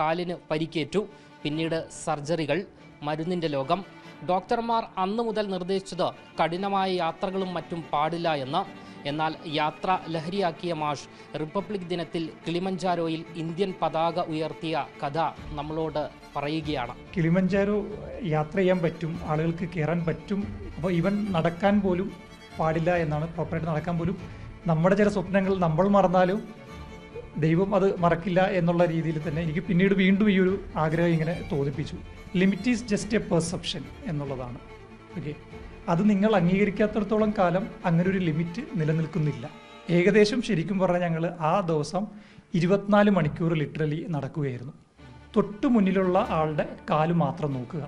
കാലിന് പരിക്കേറ്റു. പിന്നീട് സർജറികൾ, മരുന്നിന്റെ ലോകം. ഡോക്ടർമാർ അന്നു മുതൽ നിർദ്ദേശിച്ചത് കഠിനമായ യാത്രകളും മറ്റും പാടില്ല എന്ന്. എന്നാൽ യാത്ര ലഹരിയാക്കിയ മാഷ് റിപ്പബ്ലിക് ദിനത്തിൽ കിളിമഞ്ചാരോയിൽ ഇന്ത്യൻ പതാക ഉയർത്തിയ കഥ നമ്മളോട് പറയുകയാണ്. കിളിമഞ്ചാരോ യാത്ര ചെയ്യാൻ പറ്റും, ആളുകൾക്ക് കയറാൻ പറ്റും. അപ്പോൾ ഇവൻ നടക്കാൻ പോലും പാടില്ല എന്നാണ്, പ്രോപ്പറായിട്ട് നടക്കാൻ പോലും. നമ്മുടെ ചില സ്വപ്നങ്ങൾ നമ്മൾ മറന്നാലും ദൈവം അത് മറക്കില്ല എന്നുള്ള രീതിയിൽ തന്നെ എനിക്ക് പിന്നീട് വീണ്ടും ഈ ഒരു ആഗ്രഹം ഇങ്ങനെ തോന്നിപ്പിച്ചു. Limit is just a perception എന്നുള്ളതാണ്. ഓക്കെ, അത് നിങ്ങൾ അംഗീകരിക്കാത്തിടത്തോളം കാലം അങ്ങനെ ഒരു ലിമിറ്റ് നിലനിൽക്കുന്നില്ല. ഏകദേശം ശരിക്കും പറഞ്ഞാൽ ഞങ്ങൾ ആ ദിവസം 24 മണിക്കൂർ ലിറ്ററലി നടക്കുകയായിരുന്നു. തൊട്ട് മുന്നിലുള്ള ആളുടെ കാല് മാത്രം നോക്കുക,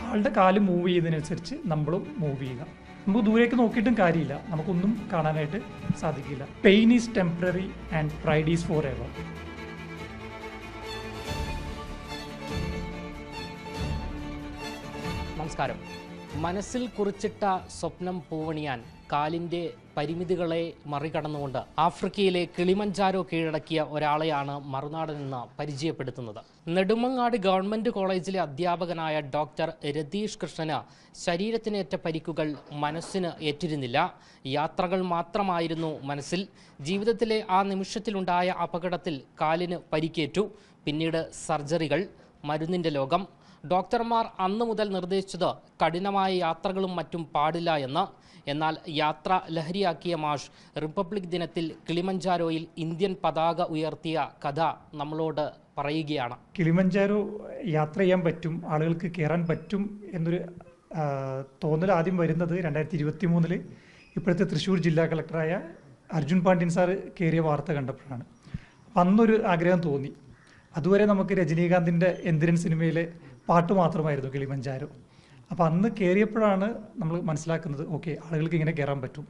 ആളുടെ കാല് മൂവ് ചെയ്യുന്നതിനനുസരിച്ച് നമ്മളും മൂവ് ചെയ്യുക. നമുക്ക് ദൂരേക്ക് നോക്കിയിട്ടും കാര്യമില്ല, നമുക്കൊന്നും കാണാനായിട്ട് സാധിക്കില്ല. Pain is temporary and pride is for ever. നമസ്കാരം. മനസ്സിൽ കുറിച്ചിട്ട സ്വപ്നം പൂവണിയാൻ കാലിൻ്റെ പരിമിതികളെ മറികടന്നുകൊണ്ട് ആഫ്രിക്കയിലെ കിളിമഞ്ചാരോ കീഴടക്കിയ ഒരാളെയാണ് മറുനാട് നിന്ന് പരിചയപ്പെടുത്തുന്നത്. നെടുമങ്ങാട് ഗവൺമെൻറ് കോളേജിലെ അധ്യാപകനായ ഡോക്ടർ രതീഷ് കൃഷ്ണന് ശരീരത്തിനേറ്റ പരിക്കുകൾ മനസ്സിന് ഏറ്റിരുന്നില്ല. യാത്രകൾ മാത്രമായിരുന്നു മനസ്സിൽ. ജീവിതത്തിലെ ആ നിമിഷത്തിലുണ്ടായ അപകടത്തിൽ കാലിന് പരിക്കേറ്റു. പിന്നീട് സർജറികൾ, മരുന്നിൻ്റെ ലോകം. ഡോക്ടർമാർ അന്നു മുതൽ നിർദ്ദേശിച്ചത് കഠിനമായ യാത്രകളും മറ്റും പാടില്ല എന്ന്. എന്നാൽ യാത്ര ലഹരിയാക്കിയ മാഷ് റിപ്പബ്ലിക് ദിനത്തിൽ കിളിമഞ്ചാരോയിൽ ഇന്ത്യൻ പതാക ഉയർത്തിയ കഥ നമ്മളോട് പറയുകയാണ്. കിളിമഞ്ചാരോ യാത്ര ചെയ്യാൻ പറ്റും, ആളുകൾക്ക് കയറാൻ പറ്റും എന്നൊരു തോന്നൽ ആദ്യം വരുന്നത് 2023 ഇപ്പോഴത്തെ തൃശ്ശൂർ ജില്ലാ കളക്ടറായ അർജുൻ പാണ്ഡ്യൻ സാറ് കയറിയ വാർത്ത കണ്ടപ്പോഴാണ്. അപ്പം അന്നൊരു ആഗ്രഹം തോന്നി. അതുവരെ നമുക്ക് രജനീകാന്തിൻ്റെ എന്തിരൻ സിനിമയിലെ പാട്ട് മാത്രമായിരുന്നു കിളിമഞ്ചാരോ. അപ്പോൾ അന്ന് കയറിയപ്പോഴാണ് നമ്മൾ മനസ്സിലാക്കുന്നത്, ഓക്കെ, ആളുകൾക്ക് ഇങ്ങനെ കയറാൻ പറ്റും,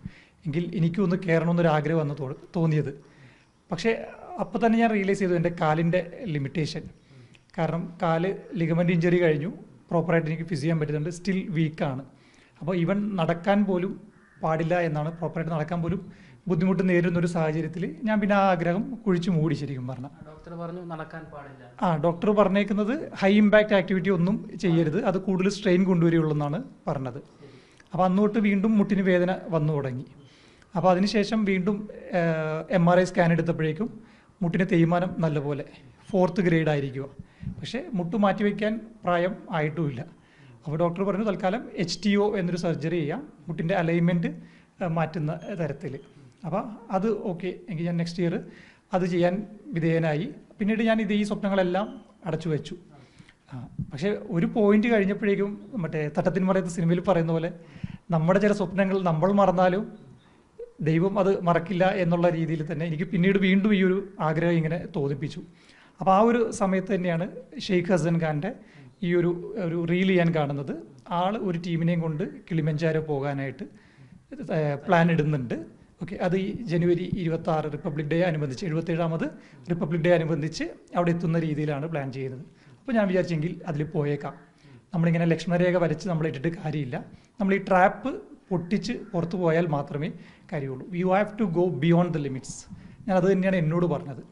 എങ്കിൽ എനിക്കും ഒന്ന് കയറണമെന്നൊരു ആഗ്രഹം അന്ന് തോന്നിയത്. പക്ഷേ അപ്പോൾ തന്നെ ഞാൻ റിയലൈസ് ചെയ്തു എൻ്റെ കാലിൻ്റെ ലിമിറ്റേഷൻ. കാരണം കാല് ലിഗമെൻ്റ് ഇഞ്ചറി കഴിഞ്ഞു, പ്രോപ്പറായിട്ട് എനിക്ക് ഫിസ് ചെയ്യാൻ പറ്റുന്നുണ്ട്, സ്റ്റിൽ വീക്കാണ്. അപ്പോൾ ഈവൻ നടക്കാൻ പോലും പാടില്ല എന്നാണ്, പ്രോപ്പറായിട്ട് നടക്കാൻ പോലും ബുദ്ധിമുട്ട് നേരിടുന്ന ഒരു സാഹചര്യത്തിൽ ഞാൻ പിന്നെ ആ ആഗ്രഹം കുഴിച്ചു മൂടി. ശരിക്കും പറഞ്ഞാൽ ഡോക്ടർ പറഞ്ഞു നടക്കാൻ പാടില്ല. ഡോക്ടർ പറഞ്ഞേക്കുന്നത് ഹൈ ഇമ്പാക്റ്റ് ആക്ടിവിറ്റി ഒന്നും ചെയ്യരുത്, അത് കൂടുതൽ സ്ട്രെയിൻ കൊണ്ടുവരികയുള്ളൂ എന്നാണ് പറഞ്ഞത്. അപ്പോൾ അന്നോട്ട് വീണ്ടും മുട്ടിന് വേദന വന്നു തുടങ്ങി. അപ്പോൾ അതിനുശേഷം വീണ്ടും MRI സ്കാൻ എടുത്തപ്പോഴേക്കും മുട്ടിന് തേയ്മാനം നല്ലപോലെ 4th ഗ്രേഡ് ആയിരിക്കുക. പക്ഷേ മുട്ട് മാറ്റിവെക്കാൻ പ്രായം ആയിട്ടുമില്ല. അപ്പോൾ ഡോക്ടർ പറഞ്ഞു തൽക്കാലം HTO എന്നൊരു സർജറി ചെയ്യാം, മുട്ടിൻ്റെ അലൈൻമെൻറ്റ് മാറ്റുന്ന തരത്തിൽ. അപ്പോൾ അത് ഓക്കെ എങ്കിൽ ഞാൻ നെക്സ്റ്റ് ഇയർ അത് ചെയ്യാൻ വിധേയനായി. പിന്നീട് ഞാൻ ഈ സ്വപ്നങ്ങളെല്ലാം അടച്ചു വെച്ചു. പക്ഷേ ഒരു പോയിന്റ് കഴിഞ്ഞപ്പോഴേക്കും മറ്റേ തട്ടത്തിൻ മറയത്ത് സിനിമയിൽ പറയുന്ന പോലെ നമ്മുടെ ചില സ്വപ്നങ്ങൾ നമ്മൾ മറന്നാലും ദൈവം അത് മറക്കില്ല എന്നുള്ള രീതിയിൽ തന്നെ എനിക്ക് പിന്നീട് വീണ്ടും ഈ ഒരു ആഗ്രഹം ഇങ്ങനെ തോന്നിപ്പിച്ചു. അപ്പോൾ ആ ഒരു സമയത്ത് തന്നെയാണ് ഷെയ്ഖ് ഹസൻ ഖാൻ്റെ ഈ ഒരു റീൽ ഞാൻ കാണുന്നത്. ആൾ ഒരു ടീമിനെയും കൊണ്ട് കിളിമഞ്ചാരോ പോകാനായിട്ട് പ്ലാൻ ഇടുന്നുണ്ട്. ഓക്കെ, അത് ഈ ജനുവരി 26 റിപ്പബ്ലിക് ഡേ അനുബന്ധിച്ച് 77ാമത് റിപ്പബ്ലിക് ഡേ അനുബന്ധിച്ച് അവിടെ എത്തുന്ന രീതിയിലാണ് പ്ലാൻ ചെയ്യുന്നത്. അപ്പോൾ ഞാൻ വിചാരിച്ചെങ്കിൽ അതിൽ പോയേക്കാം. നമ്മളിങ്ങനെ ലക്ഷ്മണരേഖ വരച്ച് നമ്മൾ ഇട്ടിട്ട് കാര്യമില്ല, നമ്മൾ ഈ ട്രാപ്പ് പൊട്ടിച്ച് പുറത്തു പോയാൽ മാത്രമേ കാര്യമുള്ളൂ. You have to go beyond the limits. ഞാൻ അത് തന്നെയാണ് എന്നോട് പറഞ്ഞത്.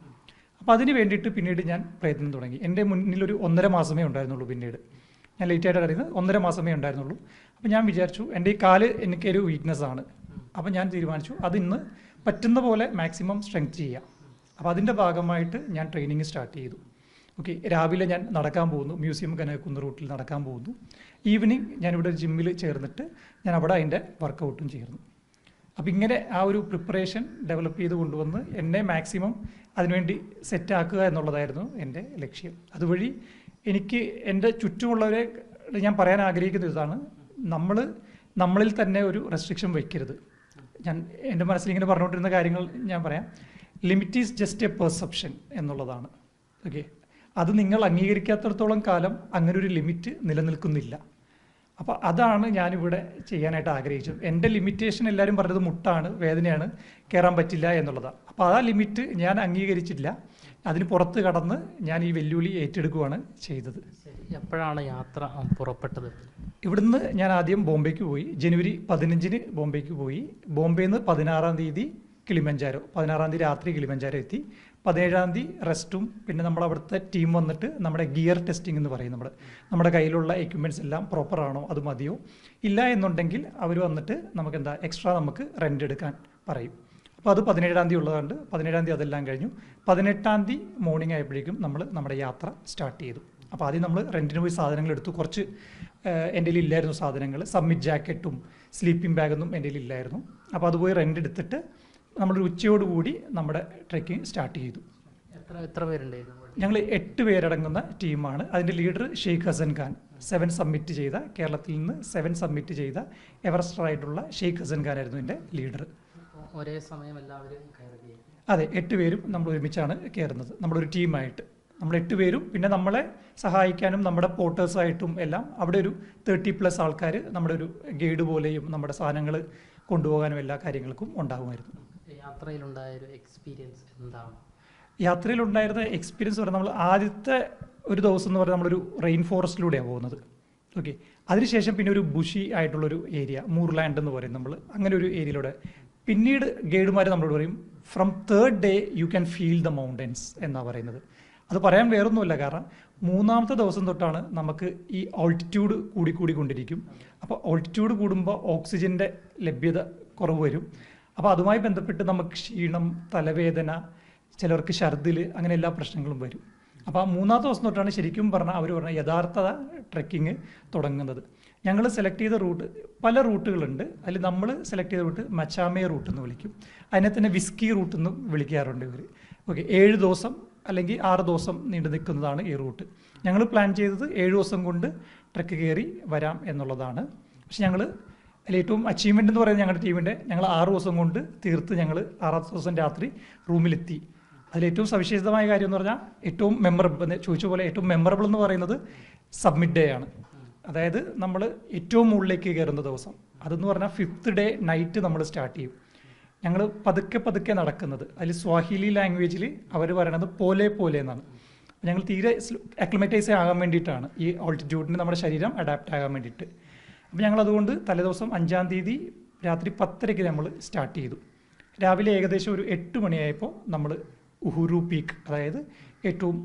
അപ്പോൾ അതിന് വേണ്ടിയിട്ട് പിന്നീട് ഞാൻ പ്രയത്നം തുടങ്ങി. എൻ്റെ മുന്നിലൊരു 1.5 മാസമേ ഉണ്ടായിരുന്നുള്ളൂ. പിന്നീട് ഞാൻ ലേറ്റായിട്ട് അറിയുന്നത് 1.5 മാസമേ ഉണ്ടായിരുന്നുള്ളൂ. അപ്പോൾ ഞാൻ വിചാരിച്ചു എൻ്റെ ഈ കാല് എനിക്കൊരു വീക്ക്നെസ്സാണ്. അപ്പോൾ ഞാൻ തീരുമാനിച്ചു അതിന്ന് പറ്റുന്ന പോലെ മാക്സിമം സ്ട്രെങ്ത് ചെയ്യാം. അപ്പോൾ അതിൻ്റെ ഭാഗമായിട്ട് ഞാൻ ട്രെയിനിങ് സ്റ്റാർട്ട് ചെയ്തു. ഓക്കെ, രാവിലെ ഞാൻ നടക്കാൻ പോകുന്നു, മ്യൂസിയം കനകുന്ന റൂട്ടിൽ നടക്കാൻ പോകുന്നു. ഈവനിങ് ഞാനിവിടെ ജിമ്മിൽ ചേർന്നിട്ട് ഞാൻ അവിടെ അതിൻ്റെ വർക്കൗട്ടും ചേർന്നു. അപ്പോൾ ഇങ്ങനെ ആ ഒരു പ്രിപ്പറേഷൻ ഡെവലപ്പ് ചെയ്ത് കൊണ്ടുവന്ന് എന്നെ മാക്സിമം അതിനുവേണ്ടി സെറ്റാക്കുക എന്നുള്ളതായിരുന്നു എൻ്റെ ലക്ഷ്യം. അതുവഴി എനിക്ക് എൻ്റെ ചുറ്റുമുള്ളവരെ ഞാൻ പറയാൻ ആഗ്രഹിക്കുന്ന ഇതാണ്, നമ്മളിൽ തന്നെ ഒരു റെസ്ട്രിക്ഷൻ വയ്ക്കരുത്. ഞാൻ എൻ്റെ മനസ്സിൽ ഇങ്ങനെ പറഞ്ഞുകൊണ്ടിരുന്ന കാര്യങ്ങൾ ഞാൻ പറയാം. Limit is just a perception എന്നുള്ളതാണ്. ഓക്കെ, അത് നിങ്ങൾ അംഗീകരിക്കാത്തിടത്തോളം കാലം അങ്ങനെ ഒരു ലിമിറ്റ് നിലനിൽക്കുന്നില്ല. അപ്പോൾ അതാണ് ഞാനിവിടെ ചെയ്യാനായിട്ട് ആഗ്രഹിച്ചത്. എൻ്റെ ലിമിറ്റേഷൻ എല്ലാവരും പറഞ്ഞത് മുട്ടാണ്, വേദനയാണ്, കയറാൻ പറ്റില്ല എന്നുള്ളതാണ്. അപ്പോൾ ആ ലിമിറ്റ് ഞാൻ അംഗീകരിച്ചില്ല. അതിന് പുറത്ത് കടന്ന് ഞാൻ ഈ വെല്ലുവിളി ഏറ്റെടുക്കുകയാണ് ചെയ്തത്. എപ്പോഴാണ് യാത്ര പുറപ്പെട്ടത്? ഇവിടുന്ന് ഞാൻ ആദ്യം ബോംബെക്ക് പോയി. ജനുവരി 15 ബോംബെക്ക് പോയി. ബോംബെയിൽ നിന്ന് 16 തീയതി കിളിമഞ്ചാരോ, 16 തീയതി രാത്രി കിളിമഞ്ചാരോ എത്തി. 17-ാം തീയതി റെസ്റ്റും പിന്നെ നമ്മൾ അവിടുത്തെ ടീം വന്നിട്ട് നമ്മുടെ ഗിയർ ടെസ്റ്റിംഗ് എന്ന് പറയും. നമ്മുടെ കയ്യിലുള്ള എക്യുപ്മെൻറ്റ്സ് എല്ലാം പ്രോപ്പർ ആണോ, അത് മതിയോ, ഇല്ല എന്നുണ്ടെങ്കിൽ അവർ വന്നിട്ട് നമുക്ക് എക്സ്ട്രാ നമുക്ക് റെൻ്റ് എടുക്കാൻ പറയും. അപ്പോൾ അത് 17-ാം തീയതി ഉള്ളതുകൊണ്ട് 17-ാം തീയതി അതെല്ലാം കഴിഞ്ഞു. 18-ാം തീയതി മോർണിംഗ് ആയപ്പോഴേക്കും നമ്മൾ നമ്മുടെ യാത്ര സ്റ്റാർട്ട് ചെയ്തു. അപ്പോൾ ആദ്യം നമ്മൾ റെൻറ്റിന് പോയി സാധനങ്ങൾ എടുത്തു. കുറച്ച് എൻ്റെ കയ്യിൽ ഇല്ലായിരുന്നു സാധനങ്ങൾ, സബ്മിറ്റ് ജാക്കറ്റും സ്ലീപ്പിംഗ് ബാഗൊന്നും എൻ്റെ കയ്യിൽ ഇല്ലായിരുന്നു. അപ്പോൾ അത് പോയി റെൻ്റ് എടുത്തിട്ട് നമ്മളൊരു ഉച്ചയോടുകൂടി നമ്മുടെ ട്രെക്കിംഗ് സ്റ്റാർട്ട് ചെയ്തു. എത്ര പേരുണ്ടായിരുന്നു? ഞങ്ങൾ 8 പേരടങ്ങുന്ന ടീമാണ്. അതിൻ്റെ ലീഡർ ഷെയ്ഖ് ഹസൻ ഖാൻ, 7 സബ്മിറ്റ് ചെയ്ത, കേരളത്തിൽ നിന്ന് 7 സബ്മിറ്റ് ചെയ്ത എവറസ്റ്ററായിട്ടുള്ള ഷെയ്ഖ് ഹസൻ ഖാൻ ആയിരുന്നു എൻ്റെ ലീഡർ. ഒരേ സമയം എല്ലാവരും കയറി? അതെ, 8 പേരും നമ്മൾ ഒരുമിച്ചാണ് കയറുന്നത്, നമ്മളൊരു ടീമായിട്ട്. നമ്മൾ 8 പേരും പിന്നെ നമ്മളെ സഹായിക്കാനും നമ്മുടെ പോർട്ടേഴ്സായിട്ടും എല്ലാം അവിടെ ഒരു 30+ ആൾക്കാർ നമ്മുടെ ഒരു ഗൈഡ് പോലെയും നമ്മുടെ സാധനങ്ങൾ കൊണ്ടുപോകാനും എല്ലാ കാര്യങ്ങൾക്കും ഉണ്ടാകുമായിരുന്നു. യാത്രയിലുണ്ടായൊരു എക്സ്പീരിയൻസ് എന്താണ്? യാത്രയിലുണ്ടായിരുന്ന എക്സ്പീരിയൻസ് പറഞ്ഞാൽ നമ്മൾ ആദ്യത്തെ ഒരു ദിവസം എന്ന് പറഞ്ഞാൽ നമ്മളൊരു റെയിൻ ഫോറസ്റ്റിലൂടെയാണ് പോകുന്നത്. ഓക്കെ, അതിനുശേഷം പിന്നെ ഒരു ബുഷി ആയിട്ടുള്ളൊരു ഏരിയ, മൂർലാൻഡ് എന്ന് പറയും നമ്മൾ, അങ്ങനെ ഒരു ഏരിയയിലൂടെ. പിന്നീട് ഗൈഡുമാർ നമ്മളോട് പറയും from 3rd day you can feel the mountains എന്നാണ് പറയുന്നത്. അത് പറയാൻ വേറൊന്നുമില്ല, കാരണം 3-ാമത്തെ ദിവസം തൊട്ടാണ് നമുക്ക് ഈ ഓൾട്ടിറ്റ്യൂഡ് കൂടിക്കൊണ്ടിരിക്കും. അപ്പോൾ ഓൾട്ടിറ്റ്യൂഡ് കൂടുമ്പോൾ ഓക്സിജൻ്റെ ലഭ്യത കുറവ് വരും. അപ്പോൾ അതുമായി ബന്ധപ്പെട്ട് നമുക്ക് ക്ഷീണം, തലവേദന, ചിലർക്ക് ഛർദിൽ, അങ്ങനെ എല്ലാ പ്രശ്നങ്ങളും വരും. അപ്പോൾ 3-ാമത്തെ ദിവസം തൊട്ടാണ് ശരിക്കും പറഞ്ഞാൽ അവർ പറഞ്ഞ യഥാർത്ഥ ട്രെക്കിങ് തുടങ്ങുന്നത്. ഞങ്ങൾ സെലക്ട് ചെയ്ത റൂട്ട്, പല റൂട്ടുകളുണ്ട്. അതിൽ നമ്മൾ സെലക്ട് ചെയ്ത റൂട്ട് മച്ചാമേ റൂട്ട് എന്ന് വിളിക്കും. അതിനെ തന്നെ വിസ്കി റൂട്ട് എന്നും വിളിക്കാറുണ്ട് ഇവർ. ഓക്കെ, 7 ദിവസം അല്ലെങ്കിൽ 6 ദിവസം നീണ്ടു നിൽക്കുന്നതാണ് ഈ റൂട്ട്. ഞങ്ങൾ പ്ലാൻ ചെയ്തത് 7 ദിവസം കൊണ്ട് ട്രെക്ക് കയറി വരാം എന്നുള്ളതാണ്. പക്ഷെ ഞങ്ങൾ അതിൽ ഏറ്റവും അച്ചീവ്മെൻ്റ് എന്ന് പറയുന്നത് ഞങ്ങളുടെ ടീമിൻ്റെ, ഞങ്ങൾ 6 ദിവസം കൊണ്ട് തീർത്ത് ഞങ്ങൾ 6ാമത്തെ ദിവസം രാത്രി റൂമിലെത്തി. അതിലേറ്റവും സവിശേഷമായ കാര്യം എന്ന് പറഞ്ഞാൽ ഏറ്റവും മെമ്മറബിൾ, ചോദിച്ച പോലെ ഏറ്റവും മെമ്മറബിൾ എന്ന് പറയുന്നത് സബ്മിറ്റ് ഡേ ആണ്. അതായത് നമ്മൾ ഏറ്റവും മുകളിലേക്ക് കയറുന്ന ദിവസം, അതെന്ന് പറഞ്ഞാൽ 5th ഡേ നൈറ്റ് നമ്മൾ സ്റ്റാർട്ട് ചെയ്യും. ഞങ്ങൾ പതുക്കെ നടക്കുന്നത്, അതിൽ സ്വാഹിലി ലാംഗ്വേജിൽ അവർ പറയണത് പോലെ എന്നാണ്. ഞങ്ങൾ തീരെ അക്ലിമറ്റൈസ് ആകാൻ വേണ്ടിയിട്ടാണ്, ഈ ഓൾട്ടിറ്റ്യൂഡിന് നമ്മുടെ ശരീരം അഡാപ്റ്റ് ആകാൻ വേണ്ടിയിട്ട്. അപ്പോൾ ഞങ്ങളതുകൊണ്ട് തലേദിവസം 5-ാം തീയതി രാത്രി 10:30 നമ്മൾ സ്റ്റാർട്ട് ചെയ്തു. രാവിലെ ഏകദേശം ഒരു 8 മണിയായപ്പോൾ നമ്മൾ ഉഹുരു പീക്ക്, അതായത് ഏറ്റവും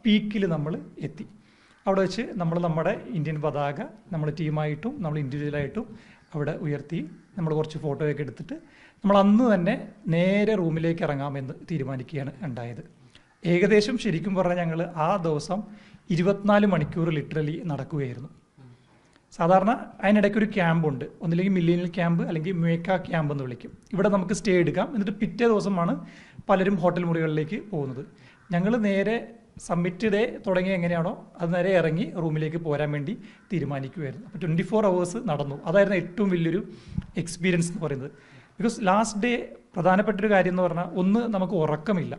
പീക്കിൽ നമ്മൾ എത്തി. അവിടെ വെച്ച് നമ്മൾ നമ്മുടെ ഇന്ത്യൻ പതാക നമ്മൾ ടീമായിട്ടും നമ്മൾ ഇൻഡിവിജ്വലായിട്ടും അവിടെ ഉയർത്തി നമ്മൾ കുറച്ച് ഫോട്ടോയൊക്കെ എടുത്തിട്ട് നമ്മൾ അന്ന് തന്നെ നേരെ റൂമിലേക്ക് ഇറങ്ങാമെന്ന് തീരുമാനിക്കുകയാണ് ഉണ്ടായത്. ഏകദേശം ശരിക്കും പറഞ്ഞാൽ ഞങ്ങൾ ആ ദിവസം 24 മണിക്കൂർ ലിറ്ററലി നടക്കുകയായിരുന്നു. സാധാരണ അതിനിടയ്ക്ക് ഒരു ക്യാമ്പുണ്ട്, ഒന്നില്ലെങ്കിൽ മില്ലേനിയൽ ക്യാമ്പ് അല്ലെങ്കിൽ മേക്ക ക്യാമ്പ് എന്ന് വിളിക്കും. ഇവിടെ നമുക്ക് സ്റ്റേ എടുക്കാം. എന്നിട്ട് പിറ്റേ ദിവസമാണ് പലരും ഹോട്ടൽ മുറികളിലേക്ക് പോകുന്നത്. ഞങ്ങൾ നേരെ സബ്മിറ്റ് ഡേ തുടങ്ങി എങ്ങനെയാണോ അത് നേരെ ഇറങ്ങി റൂമിലേക്ക് പോരാൻ വേണ്ടി തീരുമാനിക്കുമായിരുന്നു. അപ്പോൾ 24 hours നടന്നു. അതായിരുന്നു ഏറ്റവും വലിയൊരു എക്സ്പീരിയൻസ് എന്ന് പറയുന്നത്. ബിക്കോസ് ലാസ്റ്റ് ഡേ പ്രധാനപ്പെട്ടൊരു കാര്യം എന്ന് പറഞ്ഞാൽ, ഒന്ന് നമുക്ക് ഉറക്കമില്ല.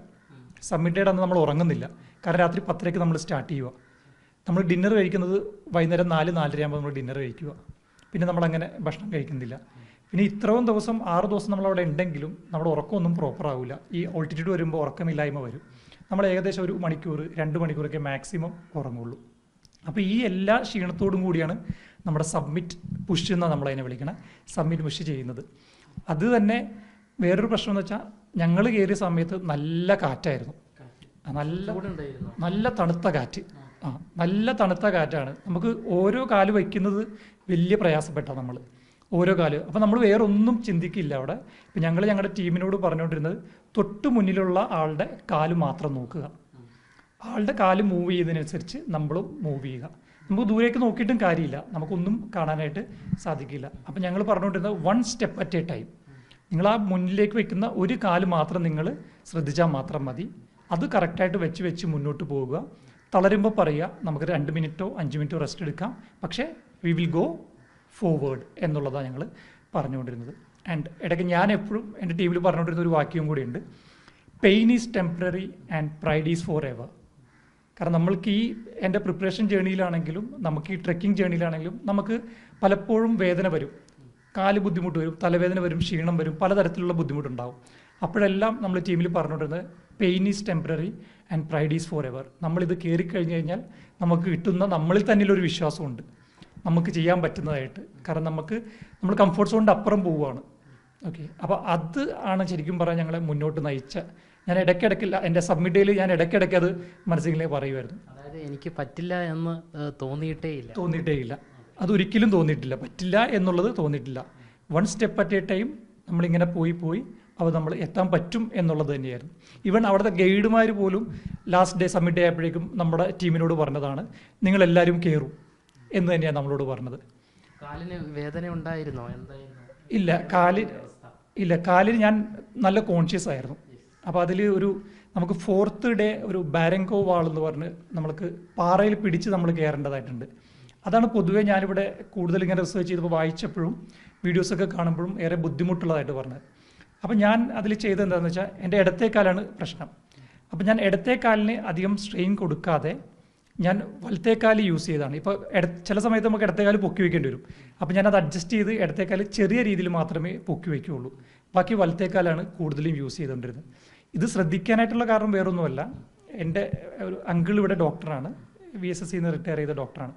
സബ്മിറ്റ് ഡേയുടെ അന്ന് നമ്മൾ ഉറങ്ങുന്നില്ല, കാരണം രാത്രി 10:00 നമ്മൾ സ്റ്റാർട്ട് ചെയ്യുക. നമ്മൾ ഡിന്നർ കഴിക്കുന്നത് വൈകുന്നേരം 4-4:30 ആകുമ്പോൾ നമ്മൾ ഡിന്നർ കഴിക്കുക. പിന്നെ നമ്മളങ്ങനെ ഭക്ഷണം കഴിക്കുന്നില്ല. പിന്നെ ഇത്രയും ദിവസം 6 ദിവസം നമ്മളവിടെ ഉണ്ടെങ്കിലും നമ്മുടെ ഉറക്കമൊന്നും പ്രോപ്പർ ആവില്ല. ഈ ഓൾട്ടിറ്റ്യൂഡ് വരുമ്പോൾ ഉറക്കമില്ലായ്മ വരും. നമ്മൾ ഏകദേശം 1 മണിക്കൂർ 2 മണിക്കൂറൊക്കെ മാക്സിമം ഉറങ്ങുള്ളൂ. അപ്പോൾ ഈ എല്ലാ ക്ഷീണത്തോടും കൂടിയാണ് നമ്മുടെ സബ്മിറ്റ് പുഷ് എന്നാണ് നമ്മളതിനെ വിളിക്കണം, സബ്മിറ്റ് പുഷ് ചെയ്യുന്നത്. അത് തന്നെ വേറൊരു പ്രശ്നം എന്ന് വെച്ചാൽ, ഞങ്ങൾ കയറിയ സമയത്ത് നല്ല കാറ്റായിരുന്നു, നല്ല തണുത്ത കാറ്റ്. നല്ല തണുത്ത കാറ്റാണ്. നമുക്ക് ഓരോ കാല് വയ്ക്കുന്നത് വലിയ പ്രയാസപ്പെട്ടാണ് നമ്മൾ ഓരോ കാല്. അപ്പോൾ നമ്മൾ വേറെ ഒന്നും ചിന്തിക്കില്ല അവിടെ. ഇപ്പം ഞങ്ങളുടെ ടീമിനോട് പറഞ്ഞുകൊണ്ടിരുന്നത്, തൊട്ട് മുന്നിലുള്ള ആളുടെ കാല് മാത്രം നോക്കുക, ആളുടെ കാല് മൂവ് ചെയ്യുന്നതിനനുസരിച്ച് നമ്മളും മൂവ് ചെയ്യുക. നമുക്ക് ദൂരേക്ക് നോക്കിയിട്ടും കാര്യമില്ല, നമുക്കൊന്നും കാണാനായിട്ട് സാധിക്കില്ല. അപ്പം ഞങ്ങൾ പറഞ്ഞുകൊണ്ടിരുന്നത് 1 step at a time. നിങ്ങൾ ആ മുന്നിലേക്ക് വയ്ക്കുന്ന ഒരു കാല് മാത്രം നിങ്ങൾ ശ്രദ്ധിച്ചാൽ മാത്രം മതി. അത് കറക്റ്റായിട്ട് വെച്ച് മുന്നോട്ട് പോവുക. തളരുമ്പോൾ പറയുക നമുക്ക് 2 മിനിറ്റോ 5 മിനിറ്റോ റെസ്റ്റ് എടുക്കാം, പക്ഷേ വി വിൽ ഗോ ഫോർവേഡ് എന്നുള്ളതാണ് ഞങ്ങൾ പറഞ്ഞുകൊണ്ടിരുന്നത്. ആൻഡ് ഇടയ്ക്ക് ഞാൻ എപ്പോഴും എൻ്റെ ടീമിൽ പറഞ്ഞുകൊണ്ടിരുന്ന ഒരു വാക്യവും കൂടിയുണ്ട്, pain is temporary and pride is for ever. കാരണം നമ്മൾക്ക് ഈ എൻ്റെ പ്രിപ്പറേഷൻ ജേണിയിലാണെങ്കിലും നമുക്ക് ഈ ട്രെക്കിംഗ് ജേണിയിലാണെങ്കിലും നമുക്ക് പലപ്പോഴും വേദന വരും, കാല് ബുദ്ധിമുട്ട് വരും, തലവേദന വരും, ക്ഷീണം വരും, പലതരത്തിലുള്ള ബുദ്ധിമുട്ടുണ്ടാവും. അപ്പോഴെല്ലാം നമ്മൾ ടീമിൽ പറഞ്ഞുകൊണ്ടിരുന്നത് pain is temporary and pride is for ever. നമ്മളിത് കയറിക്കഴിഞ്ഞ് കഴിഞ്ഞാൽ നമുക്ക് കിട്ടുന്ന നമ്മളിൽ തന്നെയുള്ളൊരു വിശ്വാസമുണ്ട് നമുക്ക് ചെയ്യാൻ പറ്റുന്നതായിട്ട്. കാരണം നമ്മൾ കംഫർട്ട് സോണിൻ്റെ അപ്പുറം പോവുകയാണ്. ഓക്കെ, അപ്പോൾ അത് ആണ് ശരിക്കും പറഞ്ഞാൽ ഞങ്ങളെ മുന്നോട്ട് നയിച്ച, ഞാൻ ഇടയ്ക്കിടയ്ക്കില്ല എൻ്റെ സബ്മിറ്റയിൽ ഞാൻ ഇടയ്ക്കിടയ്ക്ക് അത് മനസ്സിലേക്ക് പറയുമായിരുന്നു. അതായത് എനിക്ക് പറ്റില്ല എന്ന് തോന്നിയിട്ടേ ഇല്ല, അതൊരിക്കലും തോന്നിയിട്ടില്ല, പറ്റില്ല എന്നുള്ളത് തോന്നിയിട്ടില്ല. One step at A time നമ്മളിങ്ങനെ പോയി അപ്പോൾ നമ്മൾ എത്താൻ പറ്റും എന്നുള്ളത് തന്നെയായിരുന്നു. ഈവൻ അവിടുത്തെ ഗൈഡുമാർ പോലും ലാസ്റ്റ് ഡേ സബ്മിറ്റ് ആയപ്പോഴേക്കും നമ്മുടെ ടീമിനോട് പറഞ്ഞതാണ്, നിങ്ങളെല്ലാവരും കയറും എന്ന് തന്നെയാണ് നമ്മളോട് പറഞ്ഞത്. കാലിന് വേദന ഉണ്ടായിരുന്നോ? ഇല്ല, കാലിൽ ഞാൻ നല്ല കോൺഷ്യസ് ആയിരുന്നു. അപ്പോൾ അതിൽ നമുക്ക് 4th ഡേ ഒരു ബാരങ്കോ വാൾ എന്ന് പറഞ്ഞ് നമ്മൾക്ക് പാറയിൽ പിടിച്ച് നമ്മൾ കയറേണ്ടതായിട്ടുണ്ട്. അതാണ് പൊതുവേ ഞാനിവിടെ കൂടുതൽ ഇങ്ങനെ റിസർച്ച് ചെയ്തപ്പോൾ വായിച്ചപ്പോഴും വീഡിയോസൊക്കെ കാണുമ്പോഴും ഏറെ ബുദ്ധിമുട്ടുള്ളതായിട്ട് പറഞ്ഞത്. അപ്പോൾ ഞാൻ അതിൽ ചെയ്തത് എന്താണെന്ന് വെച്ചാൽ എൻ്റെ ഇടത്തെ കാലാണ് പ്രശ്നം. അപ്പോൾ ഞാൻ ഇടത്തെ കാലിന് അധികം സ്ട്രെയിൻ കൊടുക്കാതെ ഞാൻ വലത്തെ കാല് യൂസ് ചെയ്താണ്. ഇപ്പോൾ ചില സമയത്ത് നമുക്ക് ഇടത്തെ കാല് പൊക്കി വയ്ക്കേണ്ടി വരും. അപ്പോൾ ഞാനത് അഡ്ജസ്റ്റ് ചെയ്ത് ഇടത്തെ കാല് ചെറിയ രീതിയിൽ മാത്രമേ പൊക്കി വയ്ക്കുകയുള്ളൂ. ബാക്കി വലത്തെ കാലാണ് കൂടുതലും യൂസ് ചെയ്തുകൊണ്ടിരുന്നത്. ഇത് ശ്രദ്ധിക്കാനായിട്ടുള്ള കാരണം വേറൊന്നുമല്ല, എൻ്റെ ഒരു അങ്കിൾ ഇവിടെ ഡോക്ടറാണ്, VSSC റിട്ടയർ ചെയ്ത ഡോക്ടറാണ്.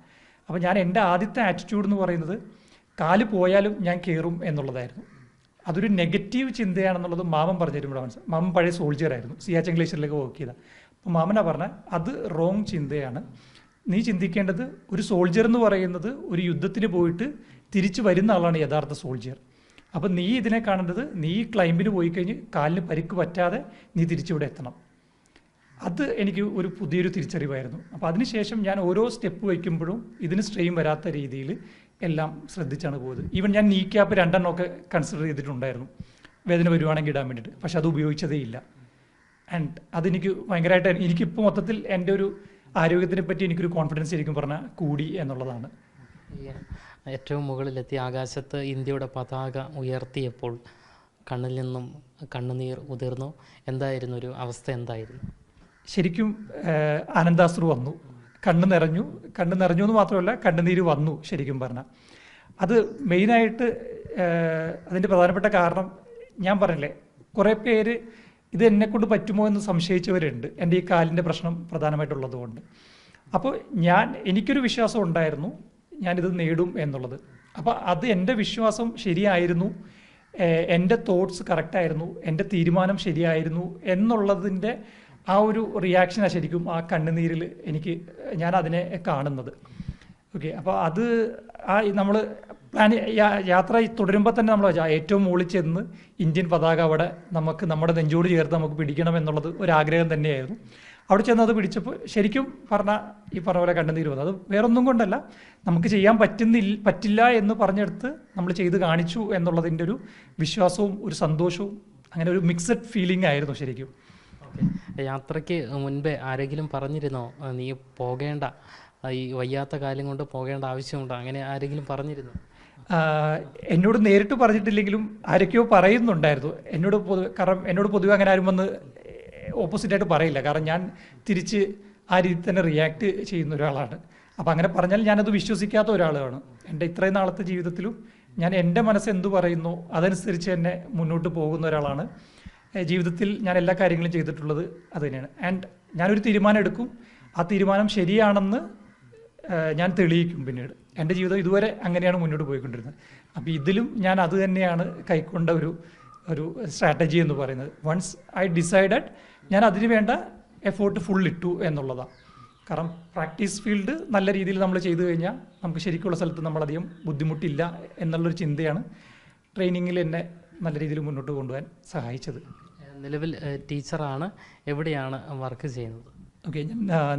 അപ്പോൾ എൻ്റെ ആദ്യത്തെ ആറ്റിറ്റ്യൂഡ് എന്ന് പറയുന്നത് കാല് പോയാലും ഞാൻ കയറും എന്നുള്ളതായിരുന്നു. അതൊരു നെഗറ്റീവ് ചിന്തയാണെന്നുള്ളത് മാമൻ പറഞ്ഞു തരുമ്പോഴാണ് മനസ്സിലായി. മാമൻ പഴയ സോൾജിയറായിരുന്നു, സിയാച്ചിൻ ഗ്ലേഷ്യറിലേക്ക് വർക്ക് ചെയ്ത. അപ്പോൾ മാമനാ പറഞ്ഞ അത് റോങ് ചിന്തയാണ്. നീ ചിന്തിക്കേണ്ടത് ഒരു സോൾജിയർ എന്ന് പറയുന്നത് ഒരു യുദ്ധത്തിന് പോയിട്ട് തിരിച്ചു വരുന്ന ആളാണ് യഥാർത്ഥ സോൾജിയർ. അപ്പം നീ ഇതിനെ കാണേണ്ടത് നീ ക്ലൈമ്പിന് പോയി കഴിഞ്ഞ് കാലിന് പരിക്ക് പറ്റാതെ നീ തിരിച്ചിവിടെ എത്തണം. അത് എനിക്ക് ഒരു പുതിയൊരു തിരിച്ചറിവായിരുന്നു. അപ്പോൾ അതിനുശേഷം ഞാൻ ഓരോ സ്റ്റെപ്പ് വയ്ക്കുമ്പോഴും ഇതിന് സ്ട്രെയിൻ വരാത്ത രീതിയിൽ എല്ലാം ശ്രദ്ധിച്ചാണ് പോയത്. ഈവൻ ഞാൻ നീ ക്യാപ്പ് 2 കൺസിഡർ ചെയ്തിട്ടുണ്ടായിരുന്നു വേദന വരുവാണെങ്കിൽ ഇടാൻ വേണ്ടിയിട്ട്, പക്ഷെ അത് ഉപയോഗിച്ചതേ ഇല്ല. ആൻഡ് അതെനിക്ക് ഭയങ്കരമായിട്ട് എനിക്കിപ്പോൾ മൊത്തത്തിൽ എൻ്റെ ഒരു ആരോഗ്യത്തിനെ പറ്റി എനിക്കൊരു കോൺഫിഡൻസ് ശരിക്കും പറഞ്ഞാൽ കൂടി എന്നുള്ളതാണ്. ഏറ്റവും മുകളിലെത്തി ആകാശത്ത് ഇന്ത്യയുടെ പതാക ഉയർത്തിയപ്പോൾ കണ്ണിൽ നിന്നും കണ്ണുനീർ ഉതിർന്നു. എന്തായിരുന്നു ഒരു അവസ്ഥ? എന്തായിരുന്നു? ശരിക്കും ആനന്ദാശ്രു വന്നു, കണ്ണ് നിറഞ്ഞു എന്ന് മാത്രമല്ല കണ്ണുനീര് വന്നു ശരിക്കും പറഞ്ഞാൽ. അത് മെയിനായിട്ട് അതിൻ്റെ പ്രധാനപ്പെട്ട കാരണം ഞാൻ പറഞ്ഞില്ലേ, കുറേ പേര് ഇത് എന്നെക്കൊണ്ട് പറ്റുമോ എന്ന് സംശയിച്ചവരുണ്ട്, എൻ്റെ ഈ കാലിൻ്റെ പ്രശ്നം പ്രധാനമായിട്ടുള്ളത് കൊണ്ട്. അപ്പോൾ എനിക്കൊരു വിശ്വാസം ഉണ്ടായിരുന്നു ഞാനിത് നേടും എന്നുള്ളത്. അപ്പോൾ അത് എൻ്റെ വിശ്വാസം ശരിയായിരുന്നു, എൻ്റെ തോട്ട്സ് കറക്റ്റായിരുന്നു, എൻ്റെ തീരുമാനം ശരിയായിരുന്നു എന്നുള്ളതിൻ്റെ ആ ഒരു റിയാക്ഷനാണ് ശരിക്കും ആ കണ്ണുനീരിൽ ഞാൻ അതിനെ കാണുന്നത്. ഓക്കെ, അപ്പോൾ അത് നമ്മൾ യാത്ര തുടരുമ്പോൾ തന്നെ നമ്മൾ ഏറ്റവും മുകളിൽ ചെന്ന് ഇന്ത്യൻ പതാക അവിടെ നമ്മുടെ നെഞ്ചോട് ചേർത്ത് നമുക്ക് പിടിക്കണം എന്നുള്ളത് ഒരാഗ്രഹം തന്നെയായിരുന്നു. അവിടെ ചെന്ന് അത് പിടിച്ചപ്പോൾ ശരിക്കും ഈ പറഞ്ഞ പോലെ കണ്ണുനീര് വന്നു. അത് വേറൊന്നും കൊണ്ടല്ല, നമുക്ക് ചെയ്യാൻ പറ്റില്ല എന്ന് പറഞ്ഞെടുത്ത് നമ്മൾ ചെയ്ത് കാണിച്ചു എന്നുള്ളതിൻ്റെ ഒരു വിശ്വാസവും ഒരു സന്തോഷവും, അങ്ങനെ ഒരു മിക്സഡ് ഫീലിംഗ് ആയിരുന്നു ശരിക്കും. യാത്രയ്ക്ക് മുൻപേ ആരെങ്കിലും പറഞ്ഞിരുന്നോ നീ പോകേണ്ട, ഈ വയ്യാത്ത കാലം കൊണ്ട് പോകേണ്ട ആവശ്യമുണ്ടോ? അങ്ങനെ ആരെങ്കിലും പറഞ്ഞിരുന്നോ? എന്നോട് നേരിട്ട് പറഞ്ഞിട്ടില്ലെങ്കിലും ആരൊക്കെയോ പറയുന്നുണ്ടായിരുന്നു. കാരണം എന്നോട് പൊതുവെ അങ്ങനെ ആരും വന്ന് ഓപ്പോസിറ്റായിട്ട് പറയില്ല, കാരണം ഞാൻ തിരിച്ച് ആ രീതി തന്നെ റിയാക്ട് ചെയ്യുന്ന ഒരാളാണ്. അപ്പം അങ്ങനെ പറഞ്ഞാൽ ഞാനത് വിശ്വസിക്കാത്ത ഒരാളാണ്. എൻ്റെ ഇത്രയും നാളത്തെ ജീവിതത്തിലും ഞാൻ എൻ്റെ മനസ്സ് എന്തു പറയുന്നു അതനുസരിച്ച് തന്നെ മുന്നോട്ട് പോകുന്ന ഒരാളാണ്. ജീവിതത്തിൽ ഞാൻ എല്ലാ കാര്യങ്ങളും ചെയ്തിട്ടുള്ളത് അത് തന്നെയാണ്. ആൻഡ് ഞാനൊരു തീരുമാനം എടുക്കും, ആ തീരുമാനം ശരിയാണെന്ന് ഞാൻ തെളിയിക്കും പിന്നീട്. എൻ്റെ ജീവിതം ഇതുവരെ അങ്ങനെയാണ് മുന്നോട്ട് പോയിക്കൊണ്ടിരുന്നത്. അപ്പോൾ ഇതിലും ഞാൻ അത് തന്നെയാണ് കൈക്കൊണ്ട ഒരു സ്ട്രാറ്റജി എന്ന് പറയുന്നത്. വൺസ് ഐ ഡിസൈഡഡ്, ഞാൻ അതിന് വേണ്ട എഫേർട്ട് ഫുൾ ഇട്ടു എന്നുള്ളതാണ്. കാരണം പ്രാക്ടീസ് ഫീൽഡ് നല്ല രീതിയിൽ നമ്മൾ ചെയ്തു കഴിഞ്ഞാൽ നമുക്ക് ശരിക്കുള്ള സ്ഥലത്ത് നമ്മളധികം ബുദ്ധിമുട്ടില്ല എന്നുള്ളൊരു ചിന്തയാണ് ട്രെയിനിങ്ങിൽ എന്നെ നല്ല രീതിയിൽ മുന്നോട്ട് കൊണ്ടുപോകാൻ സഹായിച്ചത്. നിലവിൽ ടീച്ചറാണ്, എവിടെയാണ് വർക്ക് ചെയ്യുന്നത്? ഓക്കെ,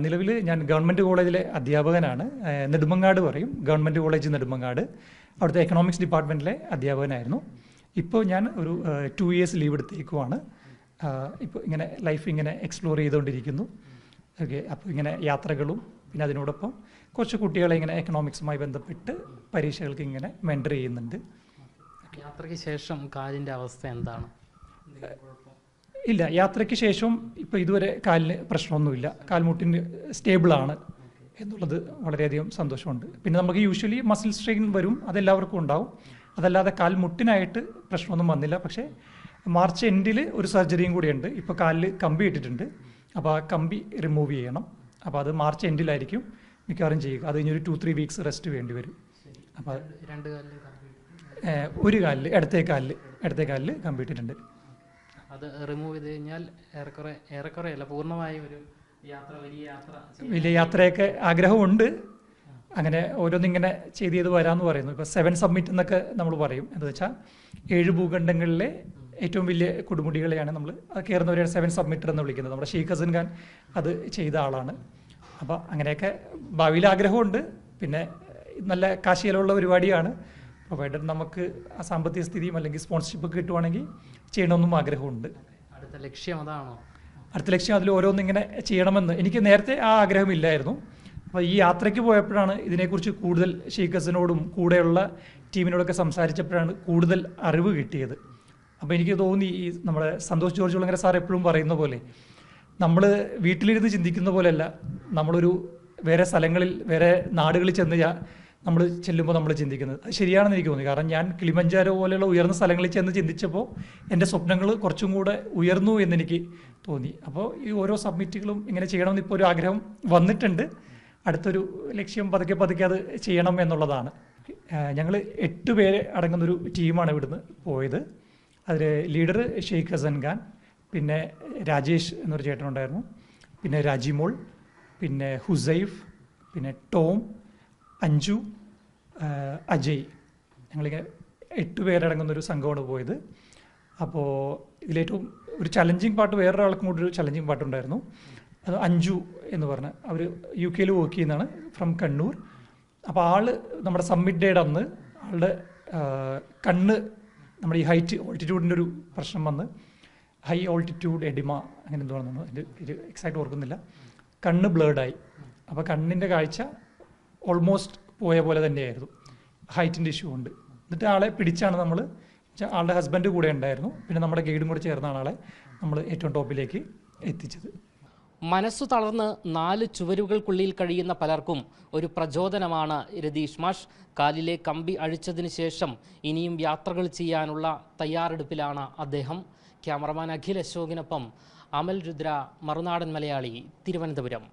നിലവിൽ ഞാൻ ഗവൺമെൻറ് കോളേജിലെ അധ്യാപകനാണ്. നെടുമങ്ങാട് പറയും, ഗവൺമെൻറ് കോളേജ് നെടുമങ്ങാട്. അവിടുത്തെ എക്കണോമിക്സ് ഡിപ്പാർട്ട്മെൻറ്റിലെ അധ്യാപകനായിരുന്നു. ഇപ്പോൾ ഞാൻ ഒരു 2 years ലീവ് എടുത്തേക്കുവാണ്. ഇപ്പോൾ ഇങ്ങനെ ലൈഫ് ഇങ്ങനെ എക്സ്പ്ലോർ ചെയ്തുകൊണ്ടിരിക്കുന്നു. ഓക്കെ, അപ്പോൾ ഇങ്ങനെ യാത്രകളും പിന്നെ അതിനോടൊപ്പം കുറച്ച് കുട്ടികളെ ഇങ്ങനെ എക്കണോമിക്സുമായി ബന്ധപ്പെട്ട് പരീക്ഷകൾക്ക് ഇങ്ങനെ മെൻറ്റർ ചെയ്യുന്നുണ്ട്. യാത്രയ്ക്ക് ശേഷം കാലിൻ്റെ അവസ്ഥ എന്താണ്? ഇല്ല, യാത്രയ്ക്ക് ശേഷം ഇപ്പോൾ ഇതുവരെ കാലിന് പ്രശ്നമൊന്നുമില്ല, കാൽമുട്ടിന് സ്റ്റേബിളാണ് എന്നുള്ളത് വളരെയധികം സന്തോഷമുണ്ട്. പിന്നെ നമുക്ക് യൂഷ്വലി മസിൽ സ്ട്രെയിൻ വരും, അതെല്ലാവർക്കും ഉണ്ടാവും. അതല്ലാതെ കാൽമുട്ടിനായിട്ട് പ്രശ്നമൊന്നും വന്നില്ല. പക്ഷേ മാർച്ച് എൻഡിൽ ഒരു സർജറിയും കൂടിയുണ്ട്. ഇപ്പോൾ കാലിൽ കമ്പി ഇട്ടിട്ടുണ്ട്, അപ്പോൾ ആ കമ്പി റിമൂവ് ചെയ്യണം. അപ്പോൾ അത് മാർച്ച് എൻഡിലായിരിക്കും മിക്കവാറും ചെയ്യുക. അത് കഴിഞ്ഞൊരു 2-3 weeks റെസ്റ്റ് വേണ്ടി വരും. അപ്പോൾ ഒരു കാലിൽ ഇടത്തെ കാലിൽ കമ്പി ഇട്ടിട്ടുണ്ട്. അത് റിമൂവ് ചെയ്ത് കഴിഞ്ഞാൽ ഏറെക്കുറെ അല്ല പൂർണ്ണമായും ഒരു വലിയ യാത്രയൊക്കെ ആഗ്രഹമുണ്ട്. അങ്ങനെ ഓരോന്നിങ്ങനെ ചെയ്ത് വരാമെന്ന് പറയുന്നു. ഇപ്പോൾ 7 സബ്മിറ്റ് എന്നൊക്കെ നമ്മൾ പറയും. എന്ന് വെച്ചാൽ 7 ഭൂഖണ്ഡങ്ങളിലെ ഏറ്റവും വലിയ കൊടുമുടികളെയാണ് നമ്മൾ കയറുന്നവരെയാണ് 7 സബ്മിറ്റർ എന്ന് വിളിക്കുന്നത്. നമ്മുടെ ഷെയ്ഖ് ഹസൻ ഖാൻ അത് ചെയ്ത ആളാണ്. അപ്പോൾ അങ്ങനെയൊക്കെ ഭാവിയിൽ ആഗ്രഹമുണ്ട്. പിന്നെ നല്ല കാശിയിലുള്ള പരിപാടിയാണ്. പ്രൊവൈഡഡ് നമുക്ക് ആ സാമ്പത്തിക സ്ഥിതിയും അല്ലെങ്കിൽ സ്പോൺസർഷിപ്പ് കിട്ടുവാണെങ്കിൽ ചെയ്യണമെന്നും ആഗ്രഹമുണ്ട്. അടുത്ത ലക്ഷ്യം അതാണോ? അടുത്ത ലക്ഷ്യം അതിൽ ഓരോന്നിങ്ങനെ ചെയ്യണമെന്ന് എനിക്ക് നേരത്തെ ആ ആഗ്രഹമില്ലായിരുന്നു. അപ്പോൾ ഈ യാത്രയ്ക്ക് പോയപ്പോഴാണ് ഇതിനെക്കുറിച്ച് കൂടുതൽ ഷെയ്ഖ് ഹസനോടും കൂടെയുള്ള ടീമിനോടൊക്കെ സംസാരിച്ചപ്പോഴാണ് കൂടുതൽ അറിവ് കിട്ടിയത്. അപ്പോൾ എനിക്ക് തോന്നി ഈ നമ്മുടെ സന്തോഷ് ജോർജ് കുളങ്ങര സാർ എപ്പോഴും പറയുന്ന പോലെ നമ്മൾ വീട്ടിലിരുന്ന് ചിന്തിക്കുന്ന പോലെയല്ല നമ്മളൊരു വേറെ സ്ഥലങ്ങളിൽ വേറെ നാടുകളിൽ നമ്മൾ ചെല്ലുമ്പോൾ നമ്മൾ ചിന്തിക്കുന്നത്. അത് ശരിയാണെന്ന് എനിക്ക് തോന്നി. കാരണം ഞാൻ കിളിമഞ്ചാരോ പോലെയുള്ള ഉയർന്ന സ്ഥലങ്ങളിൽ ചെന്ന് ചിന്തിച്ചപ്പോൾ എൻ്റെ സ്വപ്നങ്ങൾ കുറച്ചും കൂടെ ഉയർന്നു എന്നെനിക്ക് തോന്നി. അപ്പോൾ ഈ ഓരോ സബ്മിറ്റുകളും ഇങ്ങനെ ചെയ്യണമെന്ന് ഇപ്പോൾ ഒരു ആഗ്രഹം വന്നിട്ടുണ്ട്. അടുത്തൊരു ലക്ഷ്യം പതുക്കെ അത് ചെയ്യണം എന്നുള്ളതാണ്. ഞങ്ങൾ 8 പേര് അടങ്ങുന്നൊരു ടീമാണ് ഇവിടുന്ന് പോയത്. അതിൽ ലീഡർ ഷെയ്ഖ് ഹസൻ ഖാൻ, പിന്നെ രാജേഷ് എന്നൊരു ചേട്ടനുണ്ടായിരുന്നു, പിന്നെ രാജിമോൾ, പിന്നെ ഹുസൈഫ്, പിന്നെ ടോം, അഞ്ജു, അജയ്. ഞങ്ങളിങ്ങനെ 8 പേരടങ്ങുന്നൊരു സംഘമാണ് പോയത്. അപ്പോൾ ഇതിലേറ്റവും ഒരു ചലഞ്ചിങ് പാർട്ട് വേറൊരാൾക്കും കൂടി ഒരു ചലഞ്ചിങ് പാർട്ടുണ്ടായിരുന്നു. അത് അഞ്ജു എന്ന് പറഞ്ഞ അവർ UK വർക്ക് ചെയ്യുന്നതാണ്, ഫ്രം കണ്ണൂർ. അപ്പോൾ ആൾ നമ്മുടെ സബ്മിറ്റ് ഡേയുടെ അന്ന് ആളുടെ കണ്ണ് നമ്മുടെ ഈ ഹൈറ്റ് ഓൾട്ടിറ്റ്യൂഡിൻ്റെ ഒരു പ്രശ്നം വന്ന് ഹൈ ഓൾട്ടിറ്റ്യൂഡ് എഡിമ അങ്ങനെ എന്തോ ആണെന്ന് അതിൻ്റെ എക്സാക്റ്റ് ഓർക്കുന്നില്ല. കണ്ണ് ബ്ലേഡായി. അപ്പോൾ കണ്ണിൻ്റെ കാഴ്ച ഓൾമോസ്റ്റ് പോയ പോലെ തന്നെയായിരുന്നു. ഹൈറ്റിൻ്റെ ഇഷ്യൂ ഉണ്ട്. എന്നിട്ട് ആളെ പിടിച്ചാണ് നമ്മൾ, ആളുടെ ഹസ്ബൻഡ് കൂടെ ഉണ്ടായിരുന്നു, പിന്നെ നമ്മുടെ ഗൈഡും കൂടെ ചേർന്നാണ് ആളെ നമ്മൾ ഏറ്റവും ടോപ്പിലേക്ക് എത്തിച്ചത്. മനസ്സു തളർന്ന് 4 ചുവരുകൾക്കുള്ളിൽ കഴിയുന്ന പലർക്കും ഒരു പ്രചോദനമാണ് രതീഷ് മാഷ്. കാലിലെ കമ്പി അഴിച്ചതിന് ശേഷം ഇനിയും യാത്രകൾ ചെയ്യാനുള്ള തയ്യാറെടുപ്പിലാണ് അദ്ദേഹം. ക്യാമറമാൻ അഖിൽ അശോകിനൊപ്പം അമൽ രുദ്ര, മറുനാടൻ മലയാളി, തിരുവനന്തപുരം.